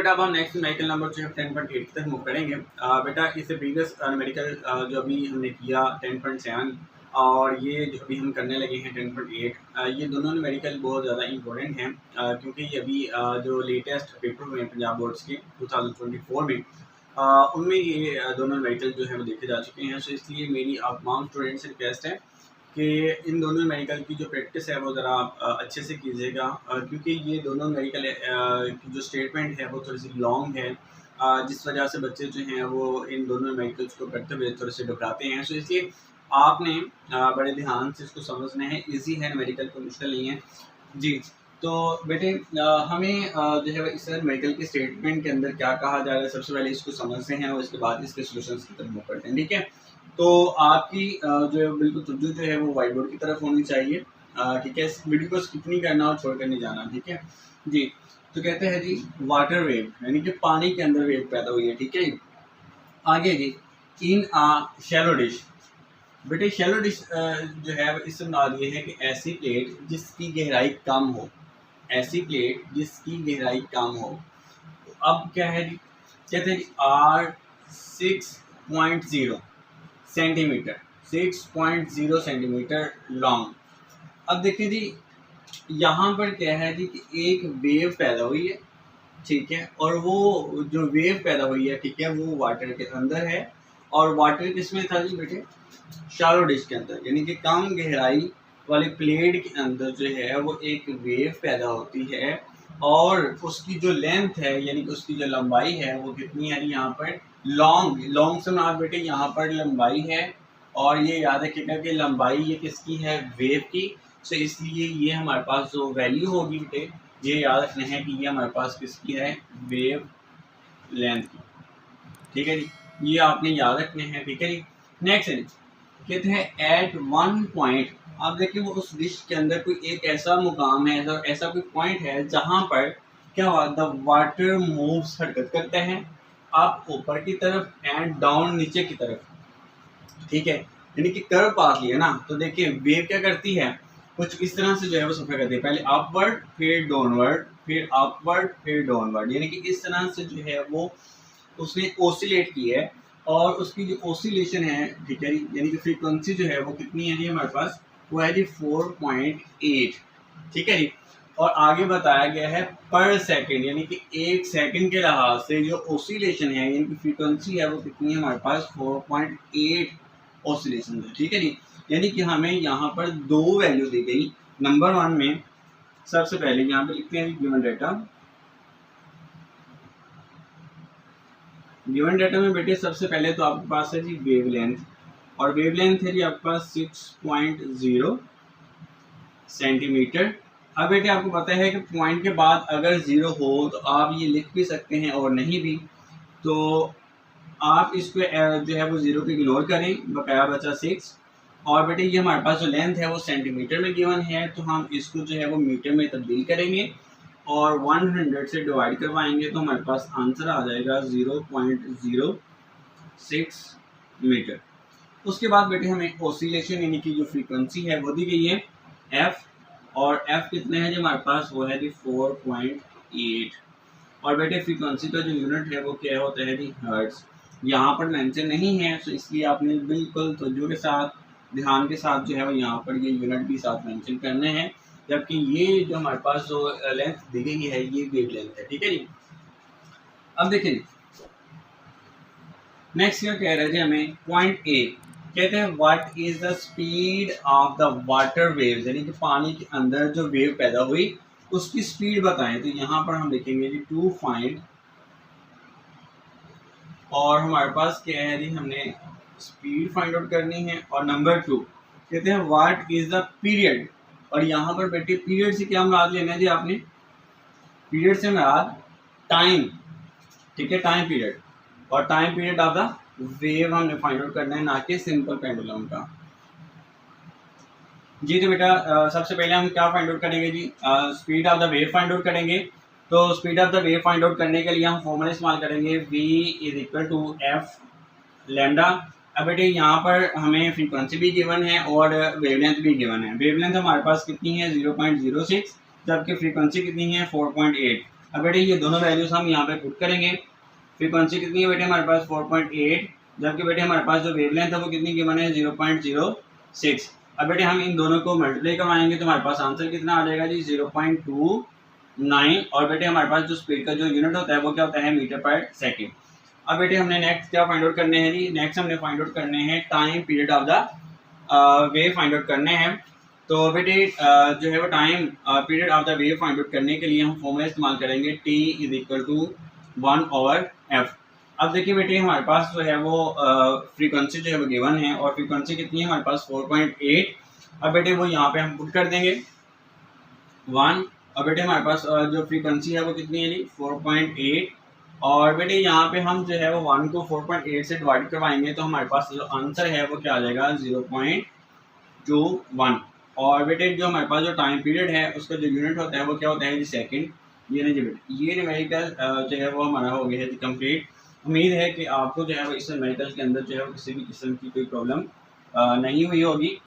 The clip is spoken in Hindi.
बेटा अब हम नेक्स्ट न्यूमेरिकल नंबर जो है 10.8 तक मूव करेंगे। बेटा इससे प्रीवियस न्यूमेरिकल जो अभी हमने किया 10.7 और ये जो अभी हम करने लगे हैं 10.8, ये दोनों न्यूमेरिकल बहुत ज़्यादा इंपॉर्टेंट हैं, क्योंकि ये अभी जो लेटेस्ट पेपर हुए हैं पंजाब बोर्ड्स के 2024 में, उनमें ये दोनों न्यूमेरिकल जो है वो देखे जा चुके हैं। सो इसलिए मेरी आप तमाम स्टूडेंट से रिक्वेस्ट है कि इन दोनों मेडिकल की जो प्रैक्टिस है वो ज़रा आप अच्छे से कीजिएगा, क्योंकि ये दोनों मेडिकल की जो स्टेटमेंट है वो थोड़ी सी लॉन्ग है, जिस वजह से बच्चे जो हैं वो इन दोनों मेडिकल्स को करते हुए थोड़े से घबराते हैं। सो इसलिए आपने बड़े ध्यान से इसको समझना है। इजी है, मेडिकल को मुश्किल नहीं है जी। तो बेटे हमें जो है इस मेडिकल की स्टेटमेंट के अंदर क्या कहा जा रहा है, सबसे पहले इसको समझते हैं और इसके बाद इसके सोल्यूशंस की तरफ मूव करते हैं। ठीक है, तो आपकी जो है बिल्कुल तवज्जो जो है वो व्हाइट बोर्ड की तरफ होनी चाहिए। ठीक है, इस वीडियो को स्किप नहीं करना और छोड़ कर नहीं जाना। ठीक है जी। तो कहते हैं जी वाटर वेव, यानी कि पानी के अंदर वेव पैदा हुई है। ठीक है, आगे जी इन आ शैलो डिश। बेटे शैलो डिश जो है इससे मुराद ये है कि ऐसी प्लेट जिसकी गहराई कम हो, ऐसी प्लेट जिसकी गहराई कम हो। अब क्या है जी, कहते हैं R6.0 सेंटीमीटर, 6.0 सेंटीमीटर लॉन्ग। अब देखिए जी यहाँ पर क्या है जी कि एक वेव पैदा हुई है। ठीक है, और वो जो वेव पैदा हुई है, ठीक है, वो वाटर के अंदर है। और वाटर किसमें था जी बेटे, शैलो डिश के अंदर, यानी कि कम गहराई वाली प्लेट के अंदर जो है वो एक वेव पैदा होती है। और उसकी जो लेंथ है, यानी कि उसकी जो लंबाई है वो कितनी है यहाँ पर, लॉन्ग से ना बेटे यहाँ पर लंबाई है। और ये याद रखिएगा कि लंबाई ये किसकी है, वेव की। सो इसलिए ये हमारे पास जो वैल्यू होगी बेटे, ये याद रखना है कि ये हमारे पास किसकी है, वेव लेंथ की। ठीक है जी, ये आपने याद रखने हैं। ठीक है जी, नेक्स्ट कहते हैं एट वन पॉइंट। आप देखिए वो उस डिश के अंदर कोई एक ऐसा मुकाम है, ऐसा कोई पॉइंट है जहां पर क्या हुआ, द वाटर मूव्स, हरकत करते हैं आप ऊपर की तरफ एंड डाउन नीचे की तरफ। ठीक है, यानी कि कर्व पास लिया ना, तो देखिए वेव क्या करती है, कुछ इस तरह से जो है वो सफर करती है, पहले अपवर्ड फिर डाउनवर्ड, फिर अपवर्ड फिर डाउनवर्ड, यानी कि इस तरह से जो है वो उसने ओसिलेट की है। और उसकी जो ओसिलेशन है, ठीक है, यानी कि फ्रीक्वेंसी जो है वो कितनी है जी हमारे पास, वो है जी 4.8। ठीक है जी, और आगे बताया गया है पर सेकंड, यानी कि एक सेकंड के लिहाज से जो ओसिलेशन है, यानी कि फ्रीक्वेंसी है वो कितनी है हमारे पास, 4.8 ओसिलेशन है। ठीक है जी, यानी कि हमें यहाँ पर दो वैल्यू दी गई। नंबर 1 में सबसे पहले यहाँ पे लिखते हैं गिवन डेटा। गिवन डेटा में बेटे सबसे पहले तो आपके पास है जी वेवलेंथ, और वेवलेंथ है जी आपके पास 6.0 सेंटीमीटर। अब बेटे आपको पता है कि पॉइंट के बाद अगर 0 हो तो आप ये लिख भी सकते हैं और नहीं भी, तो आप इसको जो है वो 0 को इग्नोर करें, बकाया बचा 6। और बेटे ये हमारे पास जो लेंथ है वो सेंटीमीटर में गिवन है, तो हम इसको जो है वो मीटर में तब्दील करेंगे और 100 से डिवाइड करवाएंगे, तो हमारे पास आंसर आ जाएगा 0.06 मीटर। उसके बाद बेटे हमें ओसिलेशन यानी कि जो फ्रीक्वेंसी है वो दी गई है f, और f कितने हैं जी हमारे पास, वो है जी 4.8। और बेटे फ्रीक्वेंसी का जो यूनिट है वो क्या होता है जी, हर्ट्ज। यहाँ पर मेंशन नहीं है, तो इसलिए आपने बिल्कुल तवज्जो के साथ, ध्यान के साथ जो है वो यहाँ पर ये यूनिट भी साथ मेंशन करने हैं, जबकि ये जो हमारे पास जो लेंथ दी गई है ये वेव लेंथ है। ठीक है जी, अब देखिए नेक्स्ट क्या कह रहे थे हमें, पॉइंट ए कहते हैं what is the speed of the water waves, यानी कि पानी के अंदर जो वेव पैदा हुई उसकी स्पीड बताएं। तो यहाँ पर हम लिखेंगे जी टू फाइंड, और हमारे पास क्या है जी, हमने स्पीड फाइंड आउट करनी है। और नंबर 2 कहते हैं व्हाट इज द पीरियड, और यहाँ पर बेटे पीरियड से क्या मुराद लेना है जी आपने, पीरियड से मुराद टाइम। ठीक है, टाइम पीरियड, और time period of the wave हमने फाइंड आउट करना है, ना कि सिंपल पेंडुलम का। जी तो बेटा सबसे पहले हम क्या फाइंड आउट करेंगे जी, speed of the wave find out करेंगे। तो speed of the wave find out करने के लिए हम फॉर्मूला इस्तेमाल करेंगे v = f लैम्डा। अब बेटे यहाँ पर हमें फ्रीक्वेंसी भी गिवन है और वेवलेंथ भी गिवन है। वेवलेंथ हमारे पास कितनी है 0.06, जबकि फ्रीक्वेंसी कितनी है 4.8। अब बेटे ये दोनों वैल्यूज हम यहाँ पे पुट करेंगे। फ्रीक्वेंसी कितनी है बेटे हमारे पास 4.8, जबकि बेटे हमारे पास जो वेवलेंथ है वो कितनी गिवन है 0.06। अब बेटे हम इन दोनों को मल्टीप्लाई करवाएंगे तो हमारे पास आंसर कितना आ जाएगा जी 0.29। और बेटे हमारे पास जो स्पीड का जो यूनिट होता है वो क्या होता है मीटर पर सेकेंड। अब बेटे हमने नेक्स्ट क्या फाइंड आउट करने हैं जी, नेक्स्ट हमने फाइंड आउट करने हैं time period of the wave find out करने हैं। तो बेटे जो है वो time period of the wave find out करने के लिए हम फॉर्मूला इस्तेमाल करेंगे t is equal to 1/f। अब देखिए बेटे हमारे पास जो है वो फ्रीक्वेंसी जो है वो गिवन है और फ्रीक्वेंसी कितनी है हमारे पास 4.8। अब बेटे वो यहाँ पे हम पुट कर देंगे 1। और बेटे हमारे पास जो फ्रीक्वेंसी है वो कितनी है जी 4.8। और बेटे यहाँ पे हम जो है वो 1 को 4.8 से डिवाइड करवाएंगे तो हमारे पास जो आंसर है वो क्या आ जाएगा 0.21। और बेटे जो हमारे पास जो टाइम पीरियड है उसका जो यूनिट होता है वो क्या होता है जी सेकंड। ये नहीं जी बेटे ये न्यूमेरिकल जो है वो हमारा हो गया है कंप्लीट। उम्मीद है कि आपको जो है वो इस न्यूमेरिकल के अंदर जो है वो किसी भी किस्म की कोई प्रॉब्लम नहीं हुई होगी।